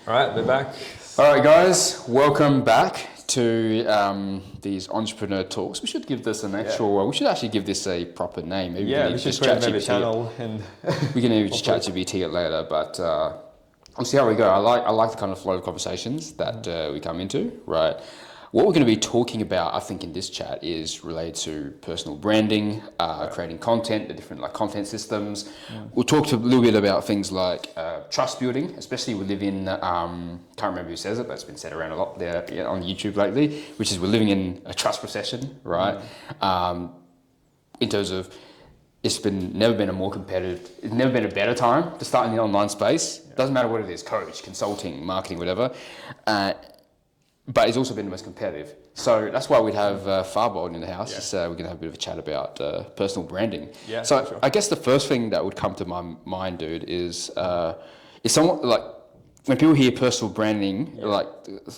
All right, we're back. All right, guys, welcome back to these entrepreneur talks. We should give this an actual. We should actually give this a proper name. Maybe We should create maybe a channel and we can even just chat GPT it later. But we'll see how we go. I like the kind of flow of conversations that we come into. Right. What we're going to be talking about, I think, in this chat is related to personal branding, creating content, the different content systems. We'll talk a little bit about things like trust building, especially we live in, can't remember who says it, but it's been said around a lot there on YouTube lately, which is we're living in a trust recession, right? In terms of it's never been a better time to start in the online space. Doesn't matter what it is, coach, consulting, marketing, whatever. But it's also been the most competitive. So that's why we'd have Farbold in the house. So we're going to have a bit of a chat about personal branding. So sure. I guess the first thing that would come to my mind, dude, is somewhat like when people hear personal branding,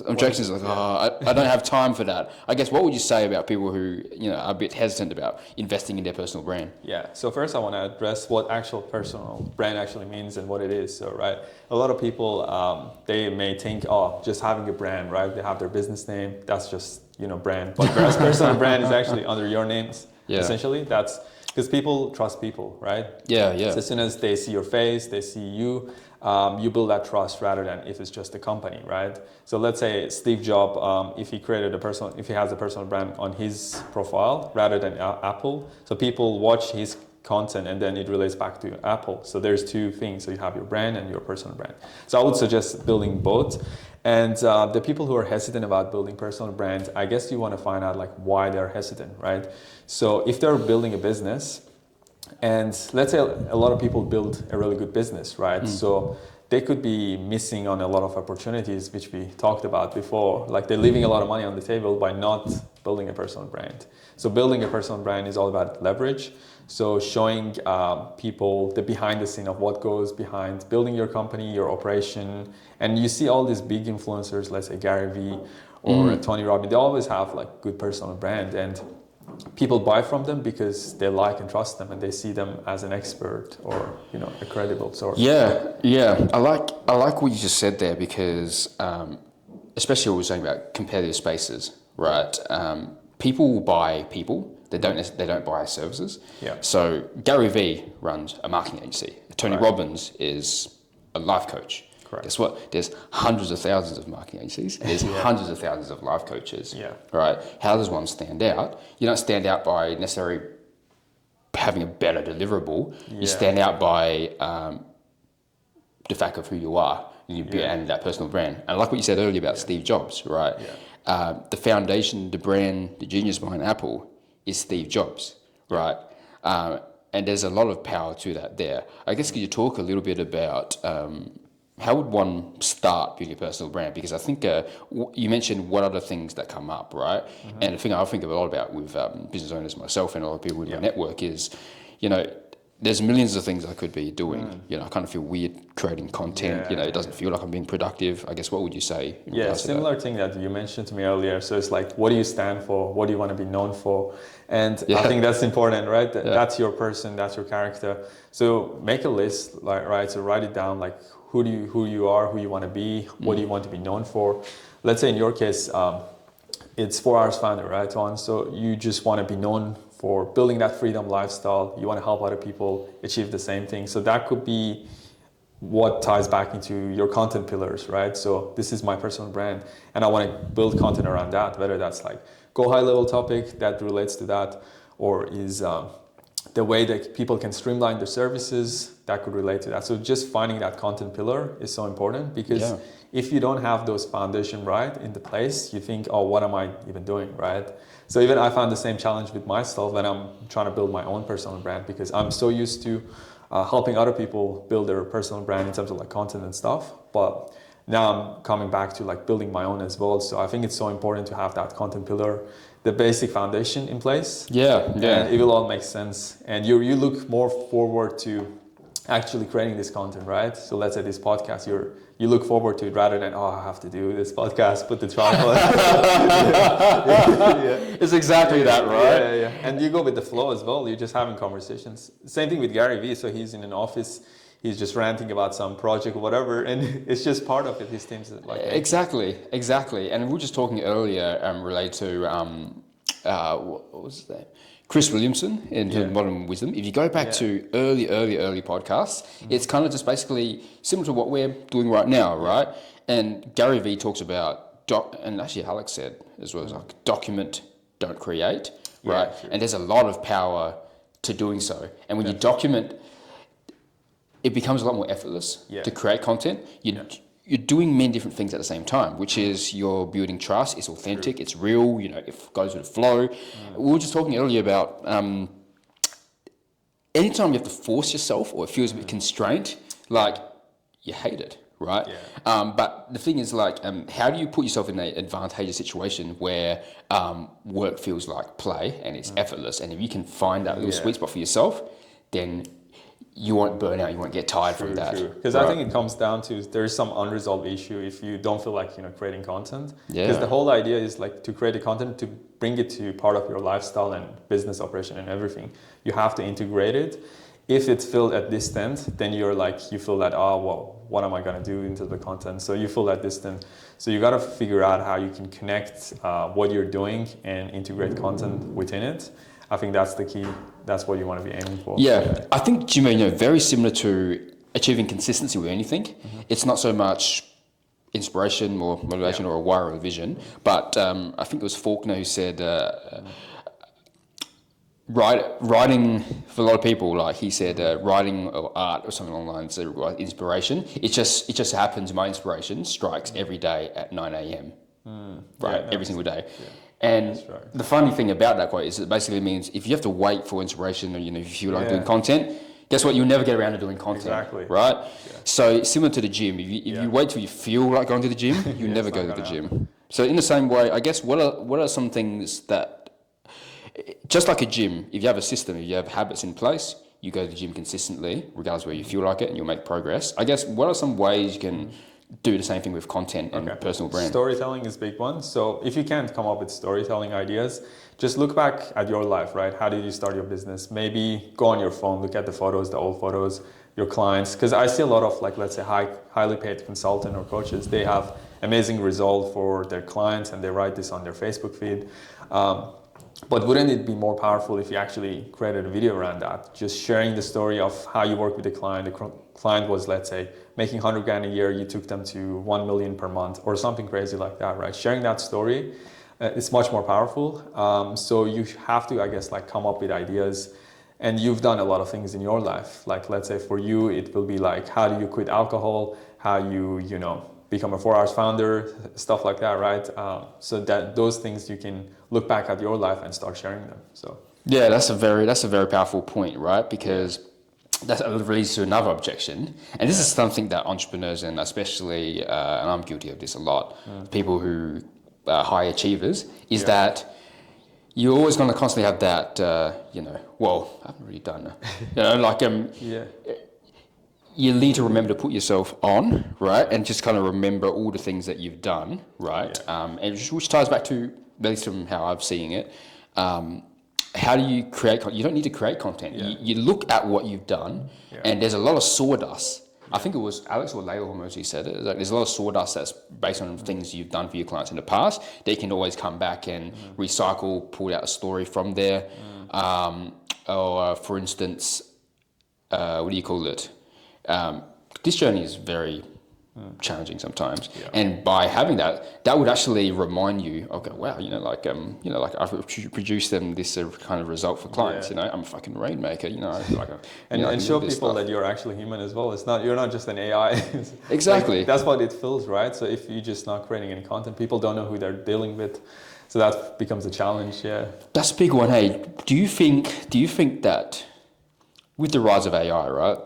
objections like, I don't have time for that. I guess what would you say about people who are a bit hesitant about investing in their personal brand? Yeah. So first, I want to address what actual personal brand actually means and what it is. So right, a lot of people they may think, just having a brand, right? They have their business name. That's just brand. But whereas personal brand is actually under your names. Essentially, that's because people trust people, right? Yeah. So as soon as they see your face, they see you. You build that trust rather than if it's just a company, right? So let's say Steve Jobs, if he has a personal brand on his profile rather than Apple, so people watch his content and then it relates back to Apple. So there's two things. So you have your brand and your personal brand. So I would suggest building both. And the people who are hesitant about building personal brand, I guess you want to find out why they're hesitant, right? So if they're building a business, and let's say a lot of people build a really good business, right? So they could be missing on a lot of opportunities, which we talked about before. Like they're leaving a lot of money on the table by not building a personal brand. So building a personal brand is all about leverage. So showing people the behind the scene of what goes behind building your company, your operation. And you see all these big influencers, let's say Gary Vee or Tony Robbins, they always have good personal brand. And people buy from them because they like and trust them and they see them as an expert or a credible source. Yeah. I like what you just said there because especially what we're saying about competitive spaces, right? People will buy people. They don't buy services. Yeah. So Gary Vee runs a marketing agency. Tony Robbins is a life coach. Correct. Guess what? There's hundreds of thousands of marketing agencies. There's hundreds of thousands of life coaches. Yeah. Right. How does one stand out? You don't stand out by necessarily having a better deliverable. You stand out by the fact of who you are and that personal brand. And I like what you said earlier about Steve Jobs, right? Yeah. The foundation, the brand, the genius behind Apple is Steve Jobs, right? And there's a lot of power to that there. I guess could you talk a little bit about how would one start building a personal brand? Because I think you mentioned what other things that come up, right? And the thing I think a lot about with business owners myself and a lot of people in my network is, there's millions of things I could be doing. I kind of feel weird creating content. It doesn't feel like I'm being productive. I guess what would you say? Similar thing that you mentioned to me earlier. So it's what do you stand for? What do you want to be known for? And I think that's important, right? That's your person. That's your character. So make a list, right? So write it down, who you are, who you want to be, what do you want to be known for. Let's say in your case, it's 4 Hours Founder, right, Juan? So you just want to be known for building that freedom lifestyle. You want to help other people achieve the same thing. So that could be what ties back into your content pillars, right? So this is my personal brand and I want to build content around that, whether that's go high level topic that relates to that, or is the way that people can streamline their services that could relate to that. So just finding that content pillar is so important because if you don't have those foundation right in the place, you think, what am I even doing, right? So even I found the same challenge with myself when I'm trying to build my own personal brand because I'm so used to helping other people build their personal brand in terms of content and stuff. But now I'm coming back to building my own as well. So I think it's so important to have that content pillar, the basic foundation in place. And it will all make sense. And you look more forward to actually creating this content, right? So let's say this podcast, you look forward to it rather than, I have to do this podcast, put the tripod. It's exactly that, right? And you go with the flow as well. You're just having conversations. Same thing with Gary Vee. So he's in an office. he's just ranting about some project or whatever, and it's just part of it. His team's like exactly. And we were just talking earlier related to what was his name? Chris Williamson in Modern Wisdom. If you go back to early podcasts, it's kind of just basically similar to what we're doing right now, right? And Gary Vee talks about and actually Alex said as well, like document, don't create, right? Sure. And there's a lot of power to doing so. And when you document, it becomes a lot more effortless to create content. You're doing many different things at the same time, which is you're building trust, it's authentic, it's real, it goes with the flow. We were just talking earlier about anytime you have to force yourself or it feels a bit constrained, like you hate it, right? But the thing is like, how do you put yourself in an advantageous situation where work feels like play and it's effortless? And if you can find that little sweet spot for yourself, then you won't burn out, you won't get tired from that. Because I think it comes down to there's some unresolved issue if you don't feel like creating content. Because the whole idea is like to create a content to bring it to part of your lifestyle and business operation and everything. You have to integrate it. If it's filled at distance, then you feel that, what am I gonna do into the content? So you feel that distant. So you gotta figure out how you can connect what you're doing and integrate content within it. I think that's the key. That's what you want to be aiming for. Yeah. I think, Jimmy, very similar to achieving consistency with anything. It's not so much inspiration or motivation or a wire or a vision, but I think it was Faulkner who said writing for a lot of people, like he said, writing or art or something along the lines of inspiration. It just happens. My inspiration strikes every day at 9 a.m. Every single day. Yeah. And the funny thing about that quote is it basically means if you have to wait for inspiration or if you feel like doing content, guess what? You'll never get around to doing content. Right? Yeah. So similar to the gym, if you wait till you feel like going to the gym, you never go to the gym. So in the same way, I guess what are some things that, just like a gym, if you have a system, if you have habits in place, you go to the gym consistently, regardless of where you feel like it, and you'll make progress. I guess what are some ways you can do the same thing with content and personal brand? Storytelling is a big one. So if you can't come up with storytelling ideas, just look back at your life, right? How did you start your business? Maybe go on your phone, look at the photos, the old photos, your clients. Because I see a lot of let's say highly paid consultant or coaches, they have amazing result for their clients and they write this on their Facebook feed. But wouldn't it be more powerful if you actually created a video around that? Just sharing the story of how you work with the client. The client was, let's say, making 100 grand a year, you took them to 1 million per month or something crazy like that, right? Sharing that story, it's much more powerful. So you have to, I guess, come up with ideas. And you've done a lot of things in your life. Like, let's say for you, it will be like, how do you quit alcohol? How you become a 4 Hours founder, stuff like that, right? So that those things you can look back at your life and start sharing them. So yeah, that's a very powerful point, right? Because that leads to another objection, and this is something that entrepreneurs and especially, and I'm guilty of this a lot, people who are high achievers, is that you're always going to constantly have that, well, I haven't really done that. You need to remember to put yourself on, right? And just kind of remember all the things that you've done, right? And which ties back to, at least from how I'm seeing it, how do you create content? You don't need to create content. You look at what you've done, and there's a lot of sawdust. I think it was Alex or Layla Hormozi who said it. Like, there's a lot of sawdust that's based on things you've done for your clients in the past. They can always come back and recycle, pull out a story from there. Or for instance, what do you call it? This journey is very challenging sometimes, and by having that would actually remind you, okay, wow, I've produced them this kind of result for clients. I'm a fucking rainmaker. And show people that you're actually human as well. You're not just an AI. Exactly. That's what it feels, right? So if you're just not creating any content, people don't know who they're dealing with. So that becomes a challenge. That's a big one. Hey, do you think that with the rise of AI, right?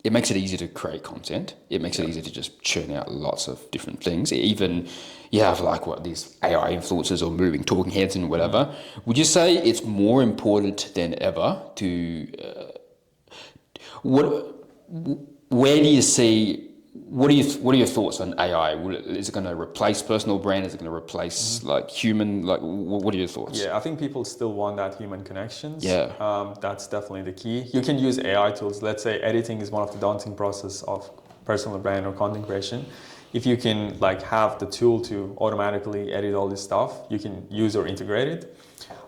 It makes it easy to create content. It makes it easy to just churn out lots of different things. Even you have these AI influencers or talking heads and whatever. Would you say it's more important than ever to where do you see what are your thoughts on AI? Is it going to replace personal brand? Is it going to replace like human? Like, what are your thoughts? Yeah, I think people still want that human connections. Yeah. That's definitely the key. You can use AI tools. Let's say editing is one of the daunting process of personal brand or content creation. If you can like have the tool to automatically edit all this stuff, you can use or integrate it.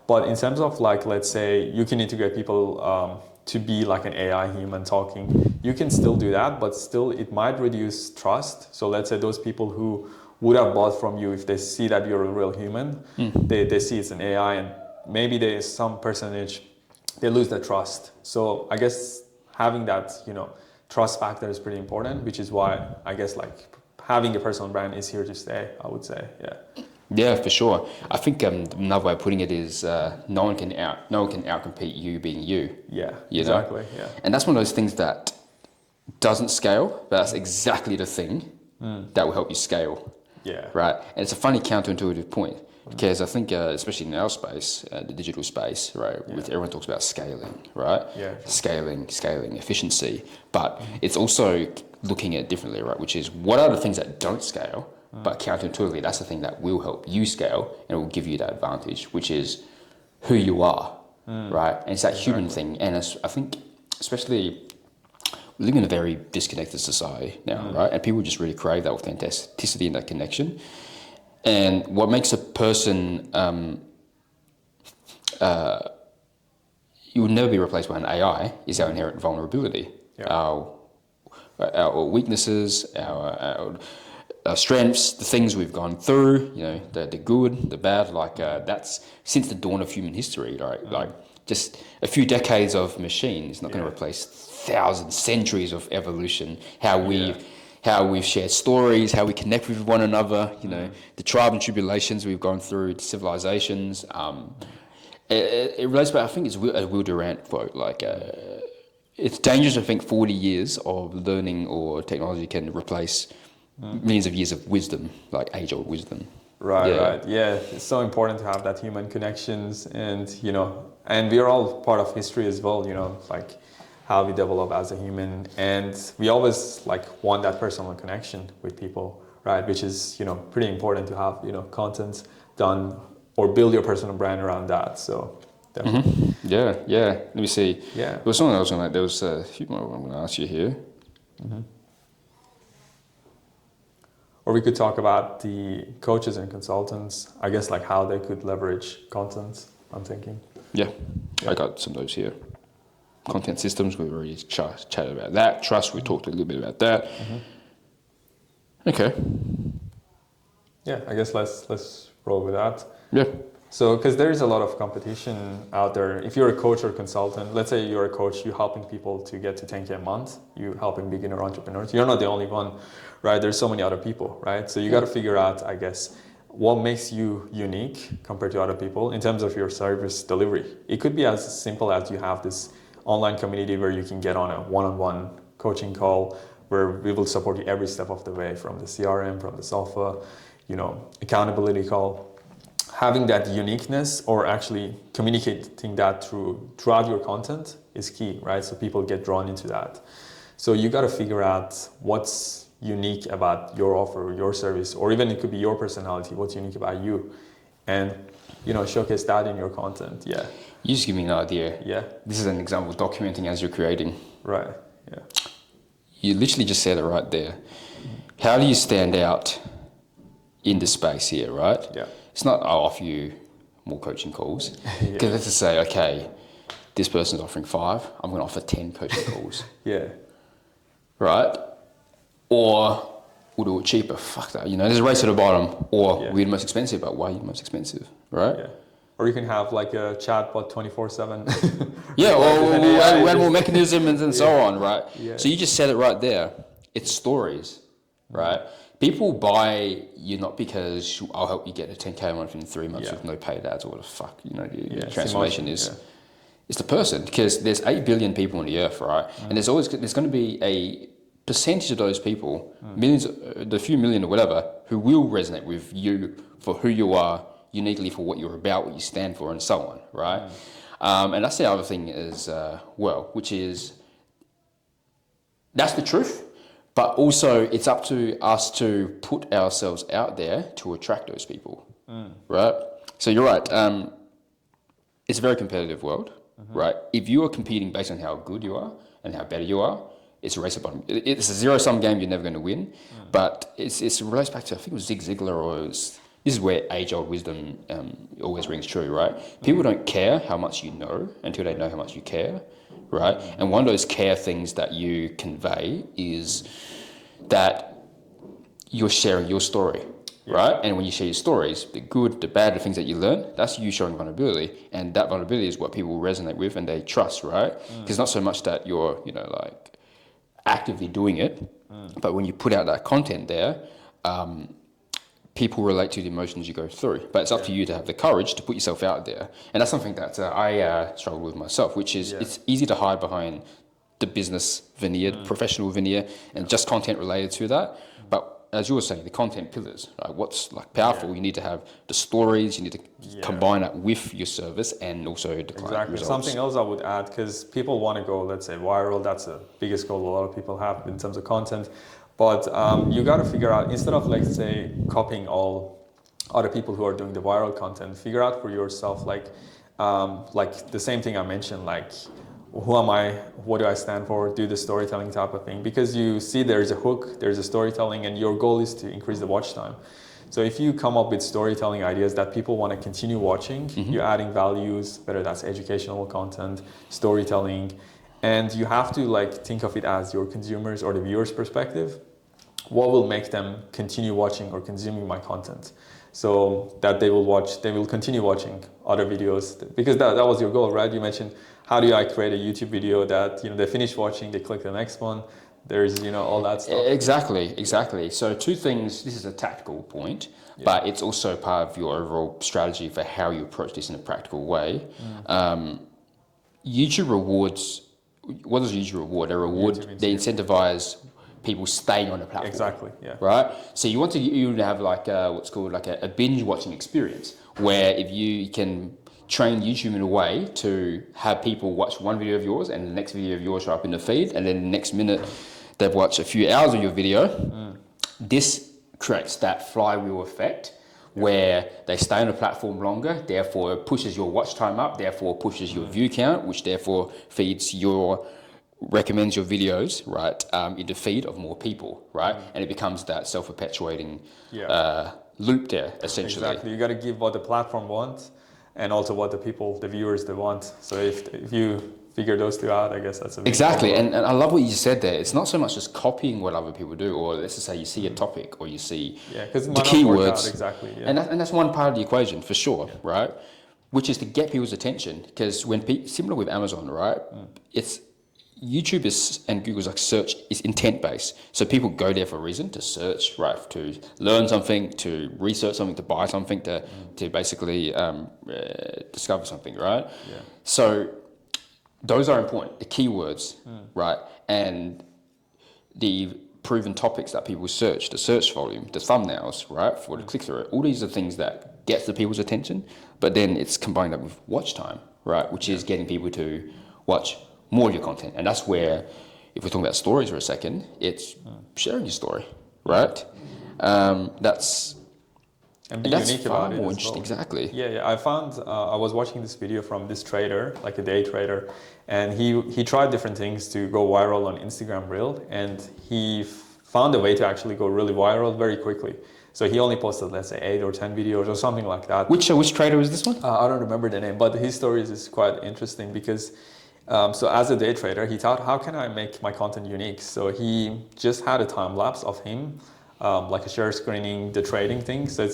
But in terms of like, let's say you can integrate people to be like an AI human talking, you can still do that, but still it might reduce trust. So let's say those people who would have bought from you, if they see that you're a real human, they see it's an AI, and maybe there's some percentage, they lose their trust. So I guess having that, trust factor is pretty important, which is why I guess like having a personal brand is here to stay, I would say, yeah. Yeah, for sure. I think another way of putting it is no one can outcompete you being you. Yeah, you exactly. know? Yeah. And that's one of those things that doesn't scale, but that's exactly the thing that will help you scale. Yeah. Right. And it's a funny counterintuitive point because I think, especially in our space, the digital space, right, with everyone talks about scaling, right? Yeah. Scaling, efficiency, but it's also looking at it differently, right? Which is what are the things that don't scale? But counterintuitively, that's the thing that will help you scale and it will give you that advantage, which is who you are, right? And it's that human thing. And I think, especially, we live in a very disconnected society now, right? And people just really crave that authenticity and that connection. And what makes a person, you will never be replaced by an AI, is our inherent vulnerability, our weaknesses, our strengths, the things we've gone through, the good, the bad, that's since the dawn of human history, right? Like just a few decades of machine is not going to replace thousands, centuries of evolution. How we've shared stories, how we connect with one another, the trials and tribulations we've gone through, the civilizations. It relates back, I think it's a Will Durant quote, it's dangerous to think 40 years of learning or technology can replace millions of years of wisdom, like age-old wisdom. Right. Yeah, it's so important to have that human connections, and and we are all part of history as well. Like how we develop as a human, and we always want that personal connection with people, right? Which is pretty important to have content done or build your personal brand around that. So. Definitely. Yeah. Let me see. Yeah. There was something else on that. There was a few more I'm going to ask you here. Or we could talk about the coaches and consultants, I guess, how they could leverage content, I'm thinking. Yeah. I got some of those here. Content systems, we've already chatted about that. Trust, we talked a little bit about that. Okay. Yeah, I guess let's roll with that. Yeah. So, because there is a lot of competition out there. If you're a coach or consultant, let's say you're a coach, you're helping people to get to 10K a month, you're helping beginner entrepreneurs. You're not the only one, right? There's so many other people, right? So you got to figure out, I guess, what makes you unique compared to other people in terms of your service delivery. It could be as simple as you have this online community where you can get on a one-on-one coaching call where we will support you every step of the way, from the CRM, from the software, accountability call. Having that uniqueness, or actually communicating that throughout your content, is key, right? So people get drawn into that. So you got to figure out what's unique about your offer, your service, or even it could be your personality, what's unique about you, and showcase that in your content. Yeah. You just give me an idea. Yeah. This is an example of documenting as you're creating. Right. Yeah. You literally just said it right there. How do you stand out in the space here, right? Yeah. It's not, I'll offer you more coaching calls. Because let's just say, okay, this person's offering 5, I'm going to offer 10 coaching calls. Yeah. Right? Or we'll do it cheaper. Fuck that. There's a race to the bottom. Or we're the most expensive, but why are you the most expensive? Right? Yeah. Or you can have a chatbot 24/7. Yeah, or we add more mechanisms and so on, right? Yeah. So you just said it right there. It's stories, right? People buy you not because I'll help you get a 10K a month in 3 months with no paid ads or what the fuck, the transformation is. It's the person, because there's 8 billion people on the earth, right? And there's going to be a percentage of those people, millions, the few million or whatever, who will resonate with you for who you are, uniquely for what you're about, what you stand for, and so on, right? And that's the other thing is, which is, that's the truth. But also, it's up to us to put ourselves out there to attract those people, right? So you're right. It's a very competitive world, right? If you are competing based on how good you are and how better you are, it's a race upon. It's a zero-sum game. You're never going to win. But it relates back to, I think it was Zig Ziglar, or this is where age-old wisdom always rings true, right? People don't care how much you know until they know how much you care, right? And one of those care things that you convey is that you're sharing your story, right? And when you share your stories, the good, the bad, the things that you learn, that's you showing vulnerability. And that vulnerability is what people resonate with and they trust, right? Because not so much that you're, like actively doing it, but when you put out that content there, people relate to the emotions you go through. But it's up to you to have the courage to put yourself out there. And that's something that I struggle with myself, which is it's easy to hide behind the business veneer, professional veneer, and just content related to that. But as you were saying, the content pillars, right? What's like powerful, you need to have the stories, you need to combine that with your service and also the client results. Something else I would add, because people want to go, let's say, viral. That's the biggest goal a lot of people have in terms of content. But you got to figure out, instead of, let's say, copying all other people who are doing the viral content, figure out for yourself, like the same thing I mentioned, like, who am I, what do I stand for, do the storytelling type of thing. Because you see there's a hook, there's a storytelling, and your goal is to increase the watch time. So if you come up with storytelling ideas that people want to continue watching, you're adding values, whether that's educational content, storytelling, and you have to like think of it as your consumers or the viewers' perspective. What will make them continue watching or consuming my content? So that they will continue watching other videos, because that was your goal, right? You mentioned, how do I create a YouTube video that, they finish watching, they click the next one, there's, all that stuff. Exactly. So two things, this is a tactical point, but it's also part of your overall strategy for how you approach this in a practical way. YouTube rewards, what does YouTube reward? They incentivize people staying on the platform. Exactly, yeah. Right? So you want to have like what's called like a binge watching experience, where if you can train YouTube in a way to have people watch one video of yours and the next video of yours show up in the feed, and then the next minute they've watched a few hours of your video, this creates that flywheel effect where they stay on the platform longer, therefore it pushes your watch time up, therefore pushes your view count, which therefore recommends your videos, right, in the feed of more people, right? And it becomes that self-perpetuating loop there, essentially. Exactly. You got to give what the platform wants and also what the viewers, they want. So if you figure those two out, I guess that's a big exactly. And I love what you said there. It's not so much just copying what other people do, or let's just say you see a topic or you see the keywords. Exactly. Yeah. And that's one part of the equation for sure, right? Which is to get people's attention, because similar with Amazon, right? It's YouTube and Google's like search is intent based. So people go there for a reason, to search, right? To learn something, to research something, to buy something, to basically discover something, right? Yeah. So those are important, the keywords, right? And the proven topics that people search, the search volume, the thumbnails, right? For the click through, all these are things that gets the people's attention, but then it's combined up with watch time, right? Which is getting people to watch more of your content. And that's where, if we're talking about stories for a second, it's sharing your story, right? That's unique about it. More interesting. Exactly. Yeah. I found I was watching this video from this trader, like a day trader, and he tried different things to go viral on Instagram Reel, and he found a way to actually go really viral very quickly. So he only posted, let's say, 8 or 10 videos or something like that. Which trader is this one? I don't remember the name, but his stories is quite interesting because. So as a day trader, he thought, how can I make my content unique? So he just had a time lapse of him, like a share screening, the trading thing. So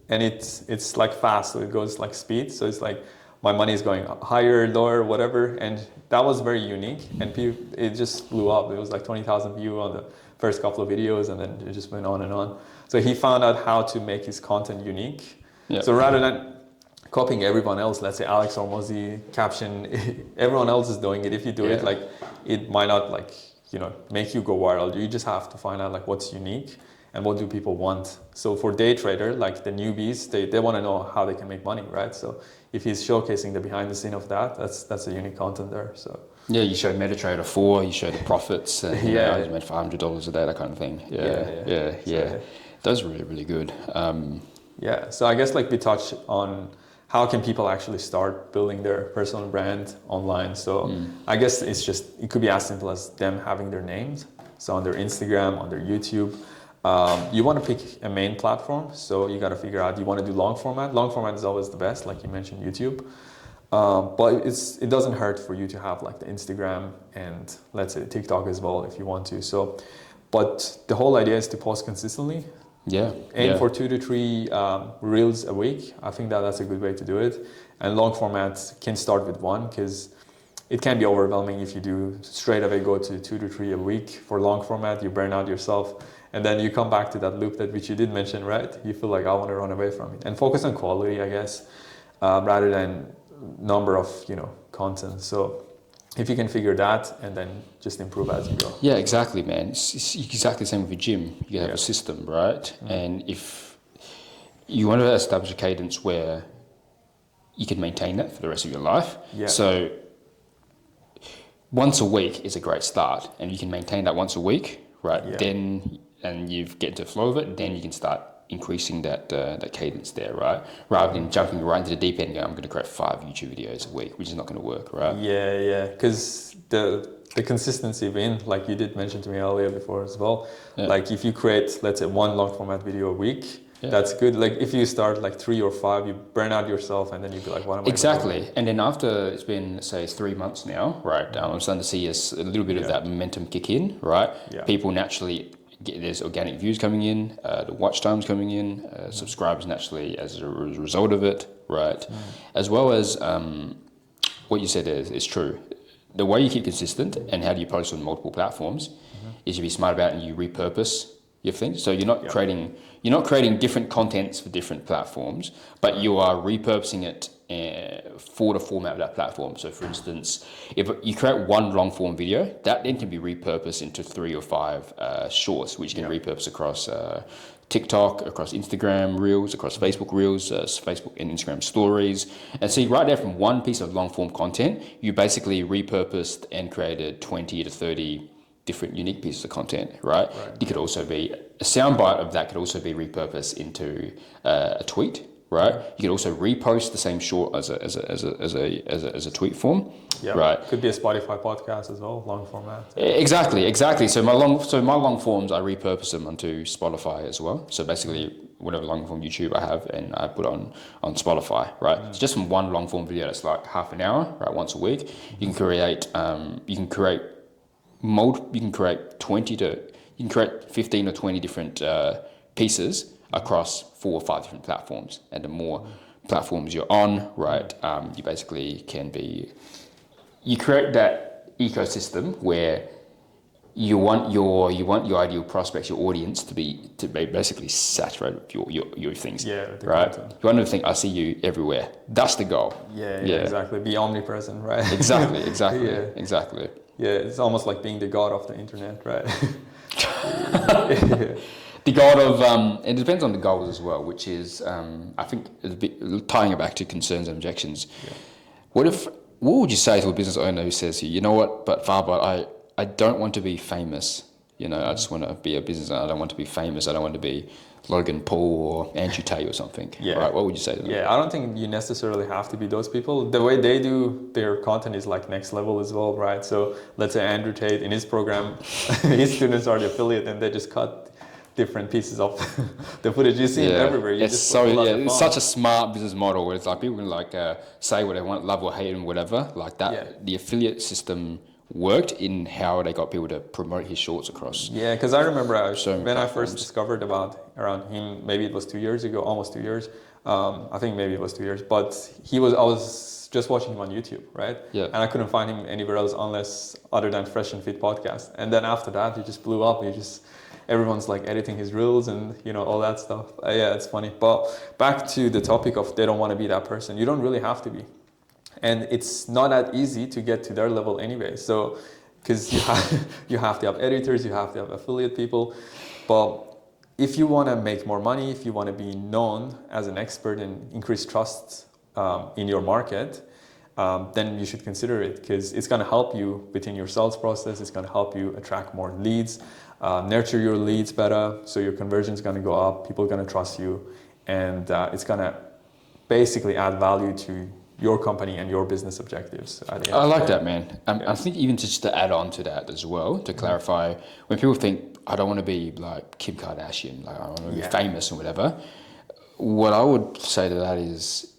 it's like fast, so it goes like speed. So it's like my money is going higher, lower, whatever. And that was very unique, and it just blew up. It was like 20,000 views on the first couple of videos, and then it just went on and on. So he found out how to make his content unique. Yep. So rather than copying everyone else, let's say Alex Hormozi caption, everyone else is doing it. If you do it, like, it might not make you go viral. You just have to find out like what's unique and what do people want. So for day trader, like the newbies, they want to know how they can make money, right? So if he's showcasing the behind the scene of that, that's a unique content there. So Yeah, you show MetaTrader 4, you show the profits, and you made $500 a day, that kind of thing. Yeah. Those are really, really good. Yeah, so I guess like we touch on how can people actually start building their personal brand online. So I guess it could be as simple as them having their names. So on their Instagram, on their YouTube, you want to pick a main platform. So you got to figure out, you want to do long format. Long format is always the best, like you mentioned, YouTube. But it doesn't hurt for you to have like the Instagram and let's say TikTok as well if you want to. So, but the whole idea is to post consistently. Aim for 2 to 3 reels a week. I think that's a good way to do it. And long format can start with 1 because it can be overwhelming if you do straight away go to 2 to 3 a week for long format. You burn out yourself, and then you come back to that loop which you did mention, right? You feel like I want to run away from it and focus on quality, I guess, rather than number of content. So if you can figure that and then just improve as you go. Yeah, exactly, man. It's exactly the same with your gym. You have a system, right? And if you want to establish a cadence where you can maintain that for the rest of your life. So once a week is a great start, and you can maintain that once a week, right? Then, and you get into the flow of it, then you can start increasing that cadence there, right? Rather than jumping right into the deep end and going, I'm going to create 5 YouTube videos a week, which is not going to work, right? Yeah, because the consistency win, like you did mention to me earlier before as well, like if you create, let's say, 1 long format video a week, that's good. Like if you start like 3 or 5, you burn out yourself and then you'd be like, what am I Exactly. And then after it's been, say, 3 months now, right? I'm starting to see a little bit of that momentum kick in, right? People naturally there's organic views coming in, the watch times coming in, subscribers naturally as a result of it, right? As well as what you said is true. The way you keep consistent and how do you post on multiple platforms is you be smart about it and you repurpose your things. So you're not creating different contents for different platforms, but you are repurposing it for the format of that platform. So for instance, if you create 1 long form video, that then can be repurposed into 3 or 5 shorts, which you can repurpose across TikTok, across Instagram Reels, across Facebook Reels, Facebook and Instagram Stories. And see, right there from 1 piece of long form content, you basically repurposed and created 20 to 30 different unique pieces of content, right? It could also be a soundbite of that could also be repurposed into a tweet, right? You could also repost the same short as a tweet form, right? Could be a Spotify podcast as well, long format. Exactly. So my long forms, I repurpose them onto Spotify as well. So basically, whatever long form YouTube I have, and I put on Spotify, right? So just from 1 long form video that's like half an hour, right, once a week, you can create 15 or 20 different pieces across 4 or 5 different platforms. And the more platforms you're on, right, you basically you create that ecosystem where you want your ideal prospects, your audience to be basically saturated with your things, right? Content. You want them to think, I see you everywhere. That's the goal. Yeah, exactly. Be omnipresent, right? Exactly. Yeah, it's almost like being the god of the internet, right? The goal of, it depends on the goals as well, which is, I think, tying it back to concerns and objections. What would you say to a business owner who says, you know what, but Farbot, I don't want to be famous. I just want to be a business owner. I don't want to be famous. I don't want to be Logan Paul or Andrew Tate or something. Right? What would you say to them? Yeah, I don't think you necessarily have to be those people. The way they do their content is like next level as well, right? So let's say Andrew Tate in his program, his students are the affiliate and they just cut different pieces of the footage. You see it everywhere. It's such a smart business model where it's like people can say what they want, love or hate and whatever, like that. The affiliate system worked in how they got people to promote his shorts across. Yeah, because I remember when I first discovered around him, maybe it was 2 years ago, almost 2 years. I think maybe it was 2 years, but I was just watching him on YouTube, right? Yeah. And I couldn't find him anywhere else other than Fresh and Fit podcast. And then after that, he just blew up. Everyone's like editing his reels and all that stuff. It's funny. But back to the topic of they don't want to be that person. You don't really have to be. And it's not that easy to get to their level anyway. So, because you have to have editors, you have to have affiliate people. But if you want to make more money, if you want to be known as an expert and increase trust in your market, then you should consider it, because it's going to help you within your sales process. It's going to help you attract more leads, nurture your leads better, so your conversion is going to go up, people are going to trust you, and it's going to basically add value to your company and your business objectives. I like that, man. I think even just to add on to that as well, to clarify, when people think, I don't want to be like Kim Kardashian, like I want to be famous or whatever, what I would say to that is,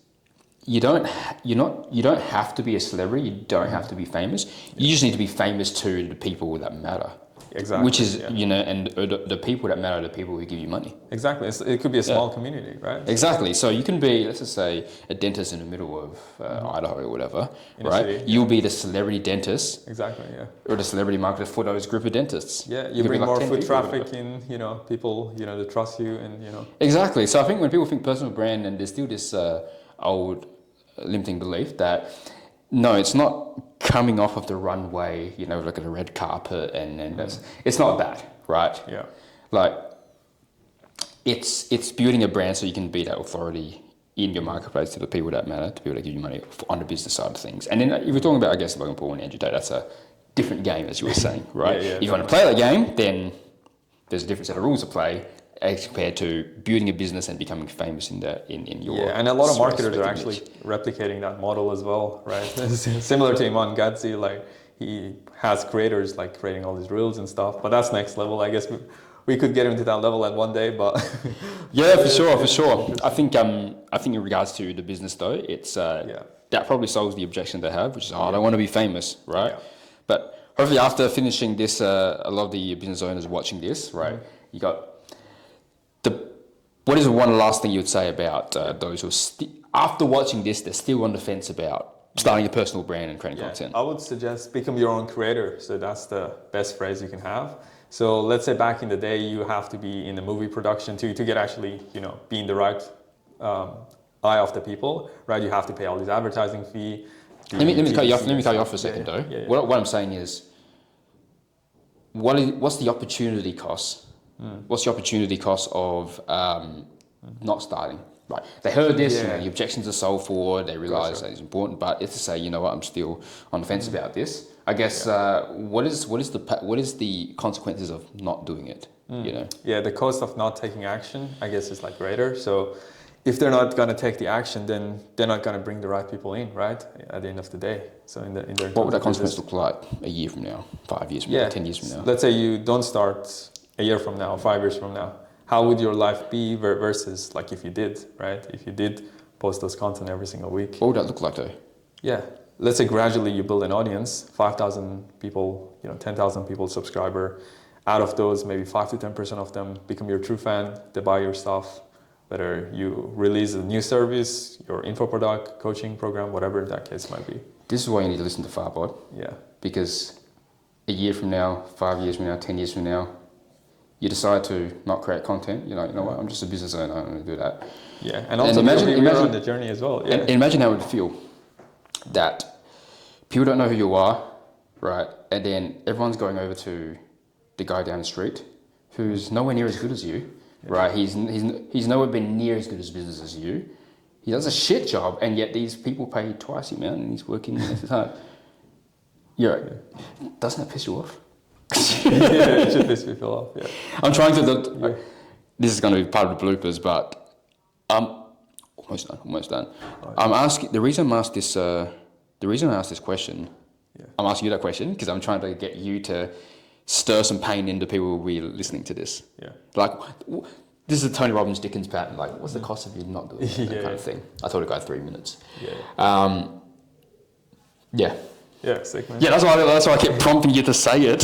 you don't have to be a celebrity. You don't have to be famous. You just need to be famous to the people that matter. Exactly. Which is, and the people that matter are the people who give you money. Exactly. It could be a small community, right? Exactly. So you can be, let's just say, a dentist in the middle of Idaho or whatever, right? You'll be the celebrity dentist. Exactly, yeah. Or the celebrity marketer for those group of dentists. Yeah, you bring more foot traffic in, people, that trust you and, Exactly. So I think when people think personal brand, and there's still this old limiting belief that, no, it's not coming off of the runway, like at a red carpet, and it's not that, right? Yeah. Like, it's building a brand so you can be that authority in your marketplace to the people that matter, to people that give you money on the business side of things. And then if we're talking about, I guess, Logan Paul and Andrew Tate, that's a different game, as you were saying, right? If you want to play that game, then there's a different set of rules to play as compared to building a business and becoming famous in your... Yeah, and a lot of marketers are actually replicating that model as well, right? Similar to Iman Gadzhi, like he has creators like creating all these reels and stuff, but that's next level. I guess we could get into that level at one day, but... Yeah, for sure. I think in regards to the business though, it's that probably solves the objection they have, which is, I don't want to be famous, right? Yeah. But hopefully after finishing this, a lot of the business owners watching this, right, you got... What is one last thing you would say about those who, after watching this, they're still on the fence about starting a personal brand and creating content? I would suggest become your own creator. So that's the best phrase you can have. So let's say back in the day, you have to be in the movie production to get actually, be in the right eye of the people, right? You have to pay all these advertising fee. Let me cut you off for a second though. Yeah. What I'm saying is, what's the opportunity cost? What's the opportunity cost of not starting? Right. They heard this, the objections are solved for, they realize that it's important, but it's to say, I'm still on the fence about this. I guess what is the consequences of not doing it? Yeah, the cost of not taking action, I guess, is like greater. So if they're not going to take the action, then they're not going to bring the right people in, right? At the end of the day. So in their what would that consequence look like a year from now, 5 years from now, 10 years from now? Let's say you don't start a year from now, 5 years from now. How would your life be versus like if you did, right? If you did post those content every single week. What would that look like though? Yeah. Let's say gradually you build an audience, 5,000 people, 10,000 people subscriber. Out of those, maybe 5 to 10% of them become your true fan. They buy your stuff, whether you release a new service, your info product, coaching program, whatever that case might be. This is why you need to listen to Farbod. Yeah. Because a year from now, 5 years from now, 10 years from now, you decide to not create content, you know what, I'm just a business owner, I'm going to do that. Yeah, and also imagine on the journey as well. Yeah. And imagine how it would feel that people don't know who you are, right? And then everyone's going over to the guy down the street who's nowhere near as good as you, right? He's nowhere been near as good as business as you. He does a shit job, and yet these people pay twice the amount, and he's working his hard. Doesn't that piss you off? It should piss people off. Yeah. I'm trying to. This is going to be part of the bloopers, but almost done. I'm asking. The reason I asked this question, I'm asking you that question because I'm trying to get you to stir some pain into people who will be listening to this. Yeah. Like, this is a Tony Robbins Dickens pattern. Like, what's the cost of you not doing that kind of thing? I thought it got 3 minutes. Yeah, sick, man. Yeah, that's why I kept prompting you to say it.